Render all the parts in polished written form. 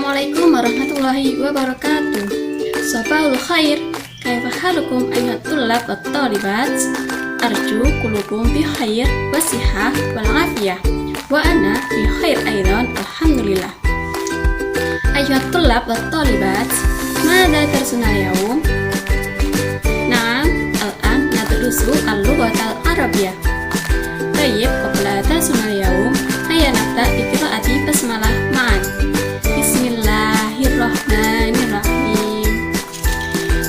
Assalamualaikum warahmatullahi wabarakatuh. Sabahul khair. Kaifa halukum ayyuhat tullab wat talibat? Arju kulukum bi khair wa sihah wal afiyah. Wa ana bi khair aidan alhamdulillah. Ayyuhat tullab wat talibat, madza tarsuna al-yawm? Na'am, al-an nadrusu al-lughah al-arabiyyah. Tayyib, qabla tarsuna al-yawm, hayya nabda bi qira'ati basmalah ma'an. Bismillahirrahmanirrahim.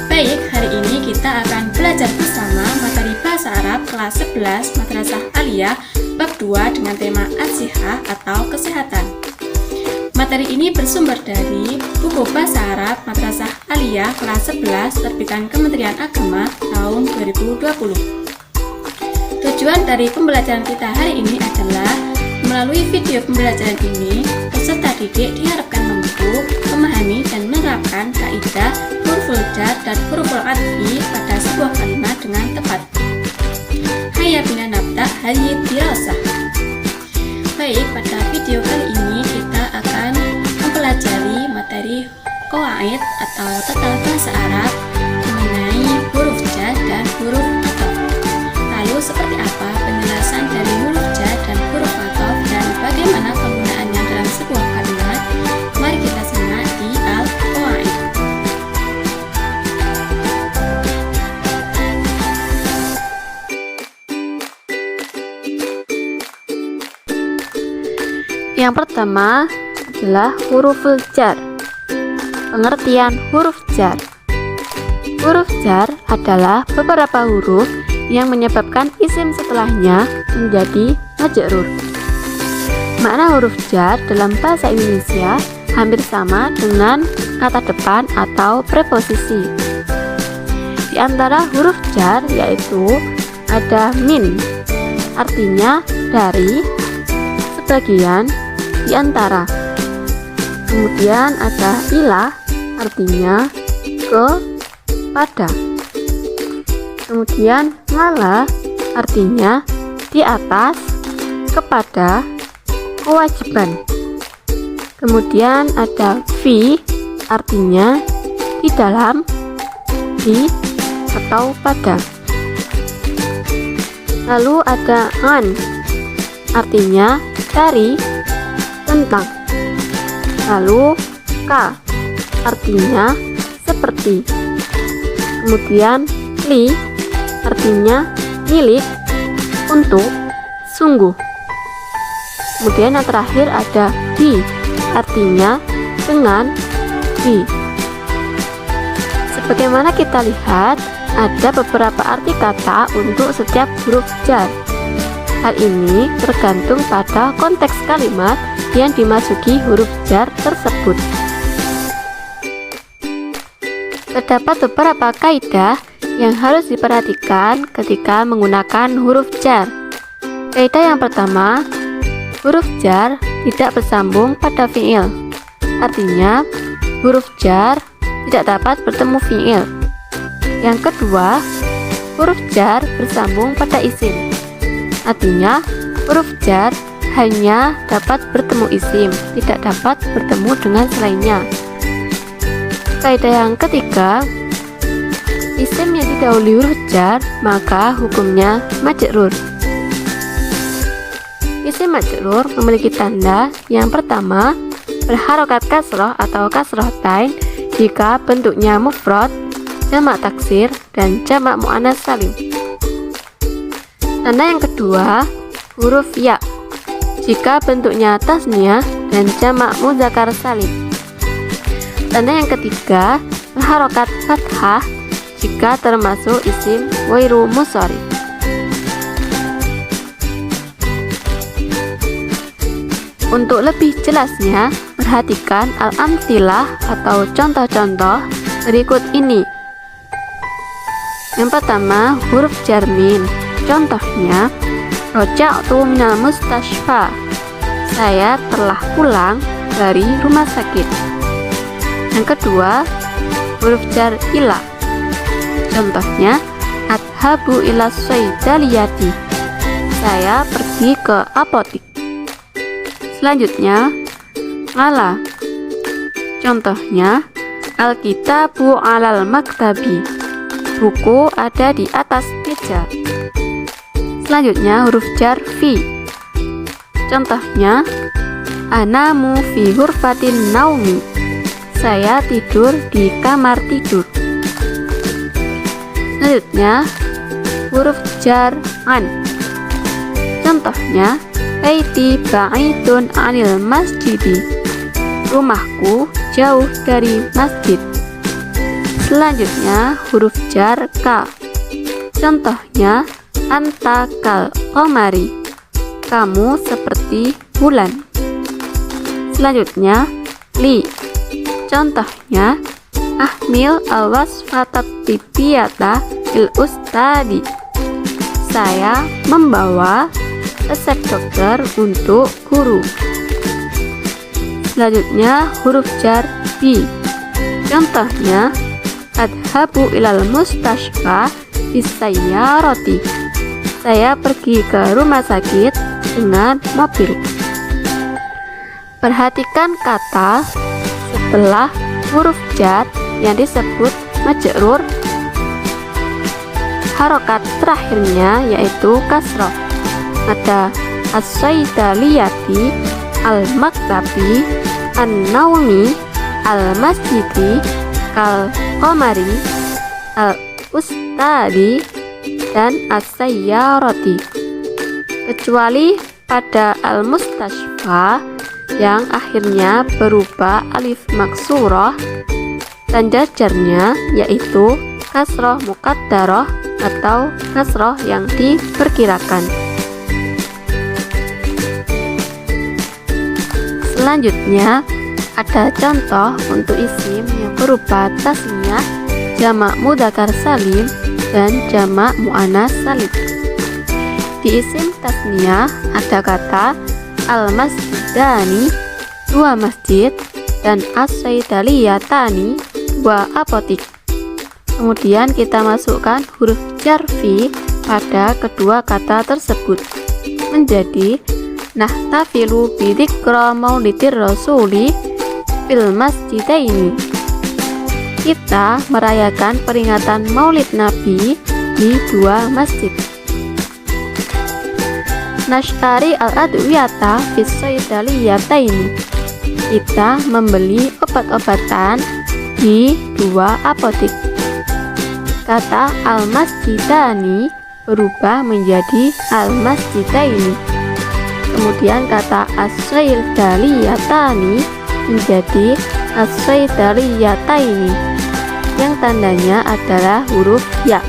Baik, hari ini kita akan belajar bersama materi bahasa Arab kelas 11 Madrasah Aliyah bab 2 dengan tema As-Sihah atau kesehatan. Materi ini bersumber dari buku bahasa Arab Madrasah Aliyah kelas 11 terbitan Kementerian Agama tahun 2020. Tujuan dari pembelajaran kita hari ini adalah melalui video pembelajaran ini, peserta didik diharapkan membentuk, memahami, dan menerapkan kaidah huruful jar dan huruful atfi pada sebuah kalimat dengan tepat. Hayya bina nabda hadhihi dirasah. Baik, pada video kali ini kita akan mempelajari materi qawaid atau tata bahasa Arab mengenai huruf jar dan huruf ataf. Lalu seperti apa penjelasan dari huruf jar dan huruf ataf dan bagaimana penggunaannya dalam sebuah kalimat? Mari kita simak di Al-Qawaid. Yang pertama adalah huruful jar. Pengertian huruf jar. Huruf jar adalah beberapa huruf yang menyebabkan isim setelahnya menjadi majrur. Makna huruf jar dalam bahasa Indonesia hampir sama dengan kata depan atau preposisi. Di antara huruf jar yaitu ada min, artinya dari, sebagian, di antara. Kemudian ada ila, artinya ke, pada. Kemudian ngala, artinya di atas, kepada, kewajiban. Kemudian ada fi, artinya di dalam, di, atau pada. Lalu ada an, artinya dari, tentang. Lalu ka, artinya seperti. Kemudian li, artinya milik, untuk, sungguh. Kemudian yang terakhir ada bi, artinya dengan, bi. Sebagaimana kita lihat, ada beberapa arti kata untuk setiap huruf jar. Hal ini tergantung pada konteks kalimat yang dimasuki huruf jar tersebut. Terdapat beberapa kaidah yang harus diperhatikan ketika menggunakan huruf jar. Kaidah yang pertama, huruf jar tidak bersambung pada fiil. Artinya, huruf jar tidak dapat bertemu fiil. Yang kedua, huruf jar bersambung pada isim. Artinya, huruf jar hanya dapat bertemu isim, tidak dapat bertemu dengan selainnya. Kaidah yang ketiga, isim yang didahului huruf jar maka hukumnya majrur. Isim majrur memiliki tanda yang pertama, berharokat kasroh atau kasrohtain jika bentuknya mufrad, jamak taksir, dan jamak muannats salim. Tanda yang kedua, huruf ya jika bentuknya tasniyah dan jamak muzakkar salim. Tanda yang ketiga, berharokat fathah jika termasuk isim ghairu munsharif. Untuk lebih jelasnya, perhatikan al-amthilah atau contoh-contoh berikut ini. Yang pertama, huruf jar min. Contohnya, roja'tu minal mustashfa. Saya telah pulang dari rumah sakit. Yang kedua, huruf jar ila. Contohnya, adhabu ila saydaliyati. Saya pergi ke apotik. Selanjutnya, ngala. Contohnya, Alkitabu alal maktabi. Buku ada di atas meja. Selanjutnya huruf jar fi. Contohnya, anamu fi ghurfatin naumi. Saya tidur di kamar tidur. Selanjutnya huruf jar an. Contohnya, baiti ba'idun anil masjidi. Rumahku jauh dari masjid. Selanjutnya huruf jar ka. Contohnya, anta kal qamari. Kamu seperti bulan. Selanjutnya li. Contohnya, ahmil al-wasfatat tibiyata il ustadi. Saya membawa resep dokter untuk guru. Selanjutnya huruf jar bi. Contohnya, adhabu ilal mustashfa bisayyarati. Saya pergi ke rumah sakit dengan mobil. Perhatikan kata setelah huruf jar yang disebut majrur, harokat terakhirnya yaitu kasroh. Ada as-saydaliyati, al-maktabi, an-naumi, al-masjidi, kal-qamari, al-ustadi, dan as-sayyarati. Kecuali pada al-mustashfa yang akhirnya berubah alif maksurah, tanda jarnya yaitu kasroh muqaddarah atau kasroh yang diperkirakan. Selanjutnya ada contoh untuk isim yang berupa tasniyah, jamak mudzakkar salim, dan jamak muannats salim. Di isim tasniyah ada kata al-masjidani, 2 masjid, dan as-saydaliyatani, 2 apotik. Kemudian kita masukkan huruf jar fi pada kedua kata tersebut menjadi nahtafilu bidzikra maulidir rasuli fil masjidaini. Kita merayakan peringatan Maulid Nabi di 2 masjid. Nashtari al-adwiyata fis saydaliyataini. Kita membeli obat-obatan di 2 apotik. Kata al-masjidani berubah menjadi al-masjidaini. Kemudian kata as-saydaliyatani menjadi as-saydaliyataini yang tandanya adalah huruf ya.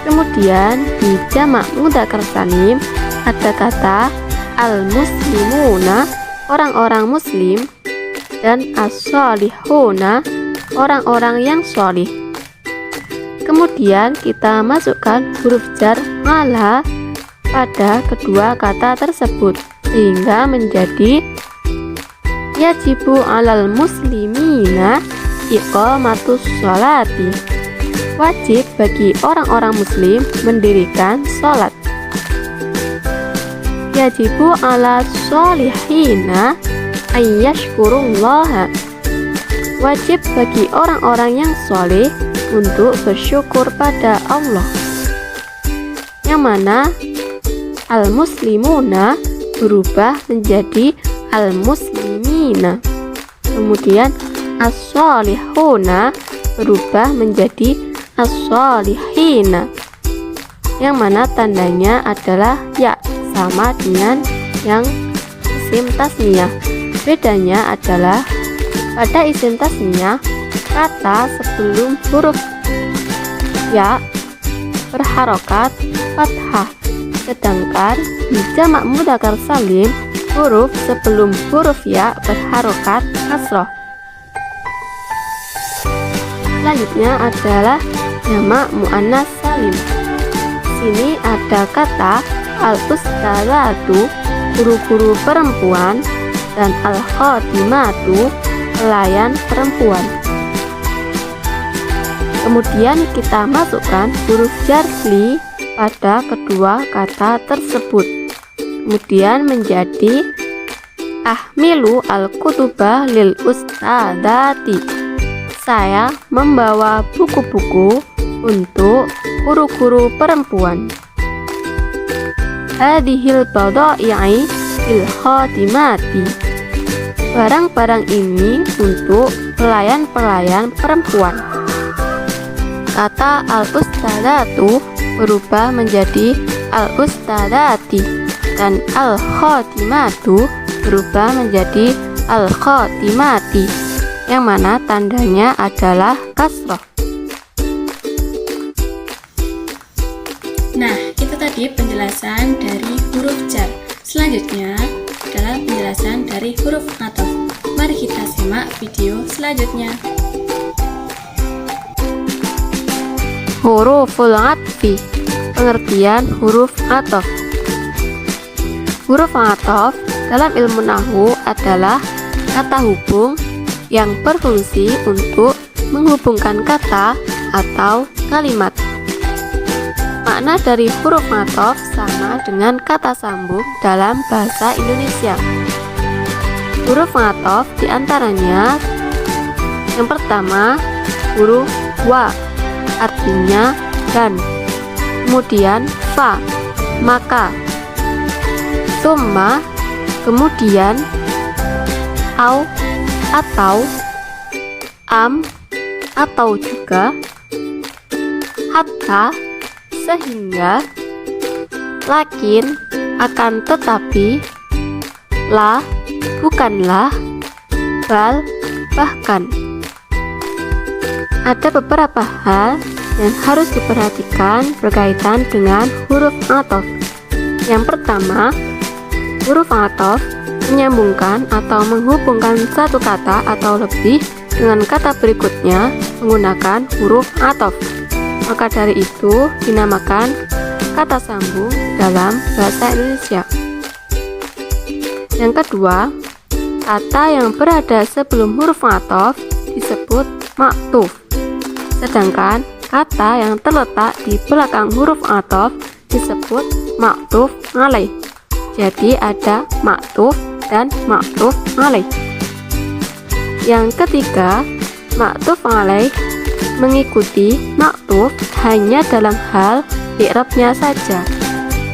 Kemudian di jamak mudzakkar salim ada kata al-muslimuna, orang-orang muslim, dan as-sholihuna, orang-orang yang sholih. Kemudian kita masukkan huruf jar ala pada kedua kata tersebut sehingga menjadi yajibu alal muslimina iqamatus sholati. Wajib bagi orang-orang muslim mendirikan sholat. Yajibu ala sholihina ayyashkurullaha. Wajib bagi orang-orang yang sholih untuk bersyukur pada Allah. Yang mana al-muslimuna berubah menjadi al-muslimina. Kemudian as-sholihuna berubah menjadi as-sholihina, yang mana tandanya adalah ya, sama dengan yang isim tasniyah. Bedanya adalah pada isim tasniyah kata sebelum huruf ya berharokat fathah, sedangkan di jamak mudzakkar salim huruf sebelum huruf ya berharokat kasroh. Selanjutnya adalah jamak muannats salim. Sini ada kata al-ustadzatu, guru-guru perempuan, dan al-khadimatu, pelayan perempuan. Kemudian kita masukkan huruf jar li pada kedua kata tersebut. Kemudian menjadi Ahmilu al-kutuba lil ustadzati. Saya membawa buku-buku untuk guru-guru perempuan. Hadhil badai'i lil khadimati. Barang-barang ini untuk pelayan-pelayan perempuan. Kata al-ustadzatu berubah menjadi al-ustadzati dan al-khadimatu berubah menjadi al-khadimati, yang mana tandanya adalah kasroh. Nah, itu tadi penjelasan dari huruf jar. Selanjutnya adalah penjelasan dari huruf athof. Mari kita simak video selanjutnya. Huruful atfi, pengertian huruf athof. Huruf athof dalam ilmu nahwu adalah kata hubung yang berfungsi untuk menghubungkan kata atau kalimat. Makna dari huruf athof sama dengan kata sambung dalam bahasa Indonesia. Huruf athof diantaranya yang pertama huruf wa, artinya dan, kemudian fa, maka, summa, kemudian, au, atau, am, atau juga, hatta, sehingga, lakin, akan tetapi, la, bukanlah, bal, bahkan. Ada beberapa hal yang harus diperhatikan berkaitan dengan huruf athof. Yang pertama, huruf athof menyambungkan atau menghubungkan satu kata atau lebih dengan kata berikutnya menggunakan huruf athof. Maka dari itu dinamakan kata sambung dalam bahasa Indonesia. Yang kedua, kata yang berada sebelum huruf athof disebut maktuf. Sedangkan kata yang terletak di belakang huruf athof disebut maktuf alaih. Jadi ada maktuf dan maktuf alaih. Yang ketiga, maktuf alaih mengikuti maktuf hanya dalam hal i'rabnya saja,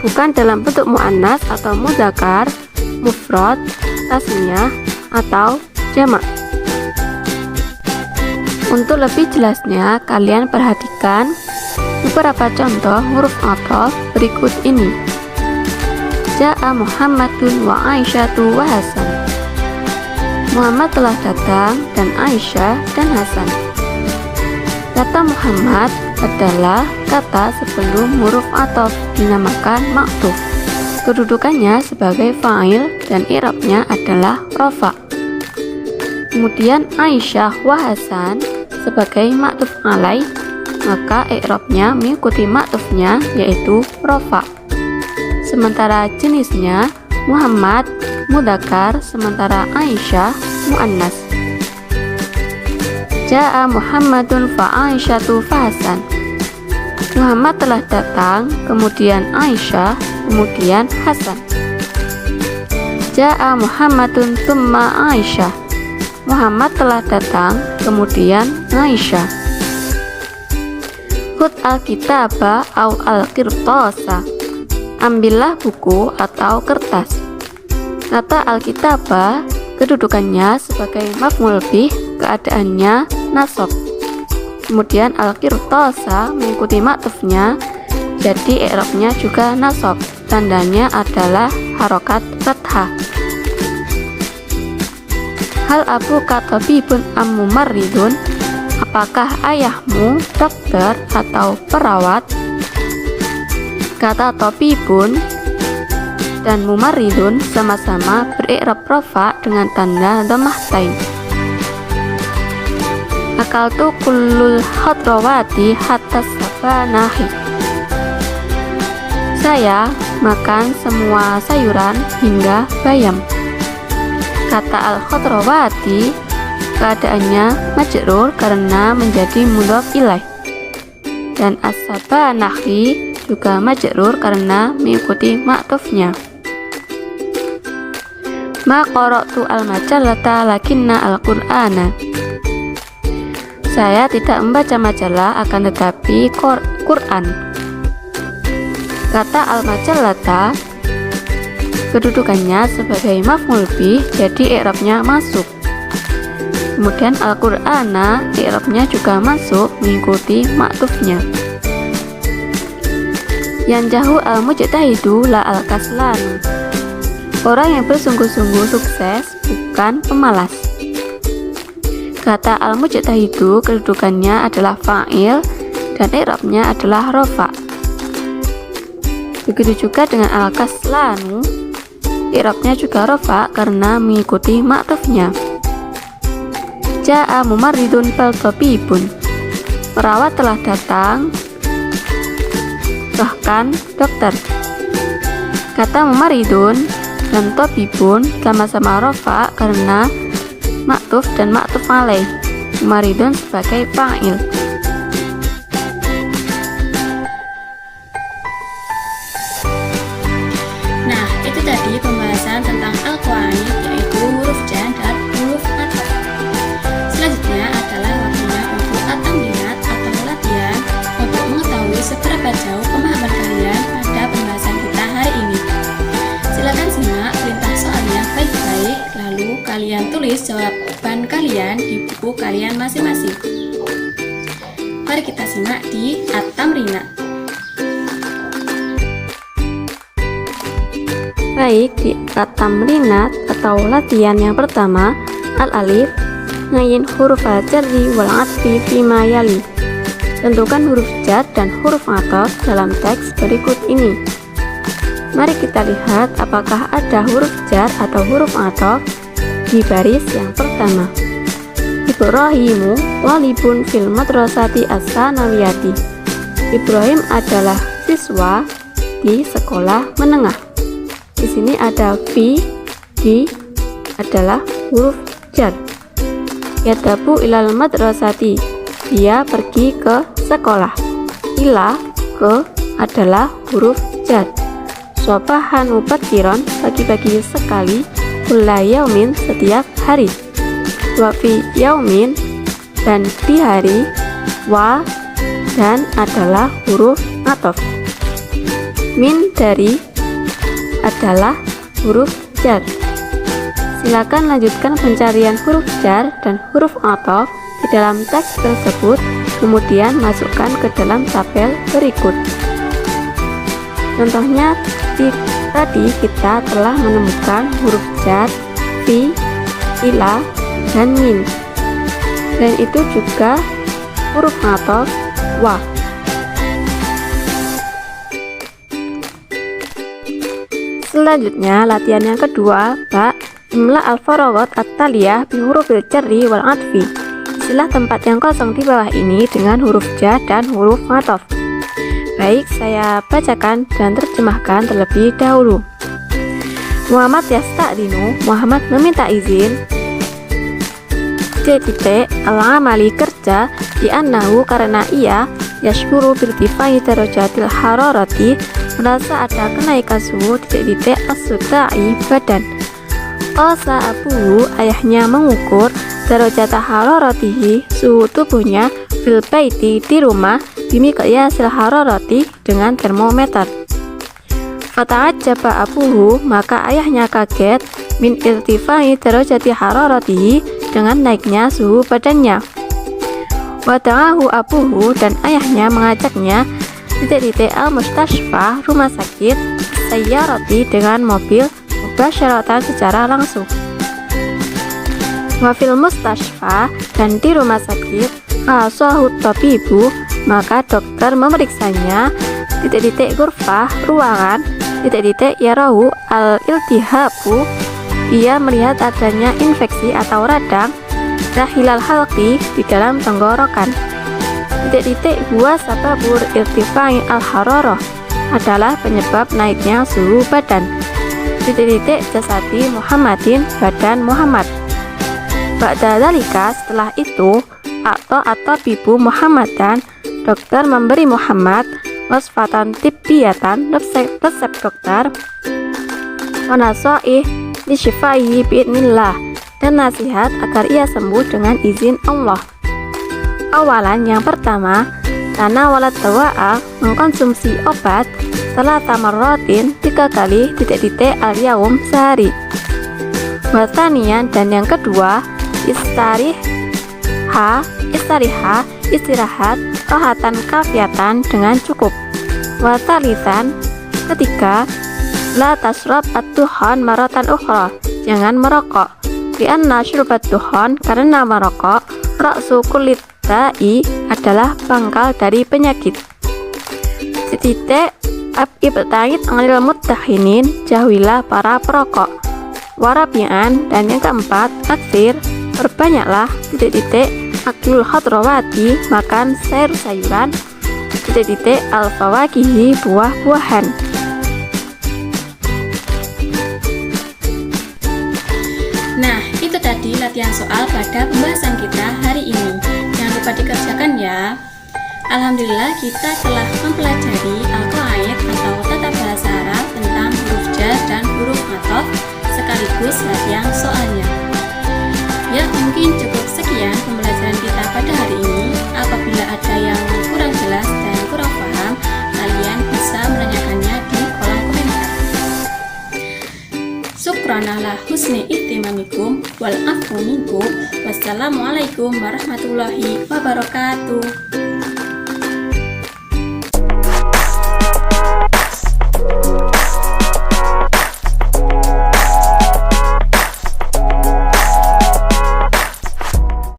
bukan dalam bentuk muannas atau mudzakkar, mufrad, tasniyah, atau jamak. Untuk lebih jelasnya, kalian perhatikan beberapa contoh huruf athof berikut ini. Ja'a Muhammadun wa Aisyatu wa Hasan. Muhammad telah datang dan Aisyah dan Hasan. Kata Muhammad adalah kata sebelum huruf athof, dinamakan maktuf. Kedudukannya sebagai fa'il dan i'rabnya adalah rafa. Kemudian Aisyah wa Hasan sebagai maktuf alaih, maka i'rabnya mengikuti maktufnya yaitu rafa. Sementara jenisnya Muhammad mudzakkar, sementara Aisyah muannas. Ja'a Muhammadun fa Aisyatu fa Hasan. Muhammad telah datang, kemudian Aisyah, kemudian Hasan. Ja'a Muhammadun tsumma Aisyah. Muhammad telah datang, kemudian Aisyah. Khudh al-kitaba au al-qirtasa. Ambillah buku atau kertas. Kata al-kitaba kedudukannya sebagai maf'ul bih, keadaannya nasab. Kemudian al-qirtasa mengikuti maktufnya, jadi i'rabnya juga nasab. Tandanya adalah harokat fathah. Hal abuka tabibun am mumarridun? Apakah ayahmu dokter atau perawat? Kata tabibun dan mumarridun sama-sama beri'rab rafa dengan tanda dhammahtain. Akaltu kullul khadrawati hatta sabanahi. Saya makan semua sayuran hingga bayam. Kata al-khadrawati keadaannya majrur karena menjadi mudhof ilaih, dan as-sabanahi juga majrur karena mengikuti maktufnya. Ma qara'tu al-majallata lakinna al-Qur'ana. Saya tidak membaca majalah akan tetapi Quran. Kata al-majallata kedudukannya sebagai maf'ul bih, jadi i'rabnya masuk. Kemudian al-Qur'ana i'rabnya juga masuk mengikuti ma'tufnya. Yanjahu al-mujtahidu la al-kaslanu. Orang yang bersungguh-sungguh sukses, bukan pemalas. Kata al-mujtahidu kedudukannya adalah fa'il dan i'rabnya adalah rafa'. Begitu juga dengan al-kaslanu, i'rabnya juga rafa' karena mengikuti ma'tufnya. Ja'a mumarridun fal tabibun. Perawat telah datang, bahkan dokter. Kata mumaridun dan tabibun sama-sama rafa' karena ma'tuf dan ma'tuf alaih. Mumaridun sebagai fa'il. Nah, itu tadi pembahasan tentang al-Qur'ani, yaitu huruf jar dan huruf ataf. Selanjutnya adalah waktunya untuk at-tamrinat atau latihan untuk mengetahui seberapa jauh pemahaman kalian pada pembahasan kita hari ini. Silakan simak perintah soalnya baik-baik, lalu kalian tulis jawaban kalian di buku kalian masing-masing. Mari kita simak di at-tamrinat. Baik, di at-tamrinat atau latihan yang pertama, al-alif, ngayin huruf al-jarri wal atfi fima yali. Tentukan huruf jar dan huruf ataf dalam teks berikut ini. Mari kita lihat apakah ada huruf jar atau huruf ataf di baris yang pertama. Ibrahimu walibun fil madrasati as-sanawiyati. Ibrahim adalah siswa di sekolah menengah. Di sini ada fi, di adalah huruf jar. Yadhabu ilal madrasati. Dia pergi ke sekolah. Ila, ke adalah huruf jar. Sobahan mubakiron, pagi-pagi sekali. Kulla yaumin, setiap hari. Wa fi yaumin, dan di hari. Wa, dan adalah huruf ataf. Min, dari adalah huruf jar. Silakan lanjutkan pencarian huruf jar dan huruf ataf di dalam teks tersebut, kemudian masukkan ke dalam tabel berikut. Contohnya, tadi kita telah menemukan huruf jar, fi, ila, dan min. Dan itu juga huruf ataf, wa. Selanjutnya, latihan yang kedua, ba, imla al-faragat at-taliyah bi hurufil jarri wal atfi. Isilah tempat yang kosong di bawah ini dengan huruf jar dan huruf ataf. Baik, saya bacakan dan terjemahkan terlebih dahulu. Muhammad yasta'dinu, Muhammad meminta izin. Al-amali, kerja, di'annahu, karena ia yashkuru birtifai darajatil hararati, merasa ada kenaikan suhu as-sudai, badan. Qasa abuhu, ayahnya mengukur darajata hararatihi, suhu tubuhnya, fil baiti, di rumah, bimiqyasil hararati, dengan termometer. Fata'ajjaba abuhu, maka ayahnya kaget, min irtifai darajati hararatihi, dengan naiknya suhu badannya. Wada'ahu abuhu, dan ayahnya mengajaknya al-mustashfa, rumah sakit, sayyarati, dengan mobil, mubasyaratan, secara langsung. Wafil mustashfa, dan di rumah sakit, qasahu tabibu, maka dokter memeriksanya, ghurfah, ruangan, yarahu al-iltihabu, ia melihat adanya infeksi atau radang, dahilal halqi, di dalam tenggorokan. Huwa sababur irtifai al-hararah, adalah penyebab naiknya suhu badan. Jasadi Muhammadin, badan Muhammad. Ba'da dzalika, setelah itu, atau bibu Muhammadan, dokter memberi Muhammad wasfatan tibbiyatan, resep dokter, wanasoih, lisyifaihi biidnillah, dan nasihat agar ia sembuh dengan izin Allah. Awalan, yang pertama, tanawala dawa'a, mengkonsumsi obat setelah tamarrotin 3 kali al-yaum sehari. Watanian, dan yang kedua, istirahat rohatan kafiatan dengan cukup. Watalisan, ketiga, la tasrab at-duhan maratan ukhra, jangan merokok. Lianna syurbat duhan, karena merokok ra'su kulit da'i, adalah pangkal dari penyakit. Ibta'id anil muttahinin, jauhilah para perokok. Warabian, dan yang keempat, aksir, berbanyaklah aklul khadrawati, makan sayur-sayuran, al-fawakihi, buah-buahan. Nah, itu tadi latihan soal pada pembahasan kita hari ini. Jangan lupa dikerjakan ya. Alhamdulillah, kita telah mempelajari al-qawaid atau tata bahasa Arab tentang huruf jar dan huruf athof sekaligus latihan soalnya. Ya, mungkin cukup sekian pembelajaran kita pada hari ini. Apabila ada yang kurang jelas dan kurang paham, kalian bisa menanyakannya di kolom komentar. Syukranallah husni ihtimamikum wal afu minkum. Wassalamualaikum warahmatullahi wabarakatuh.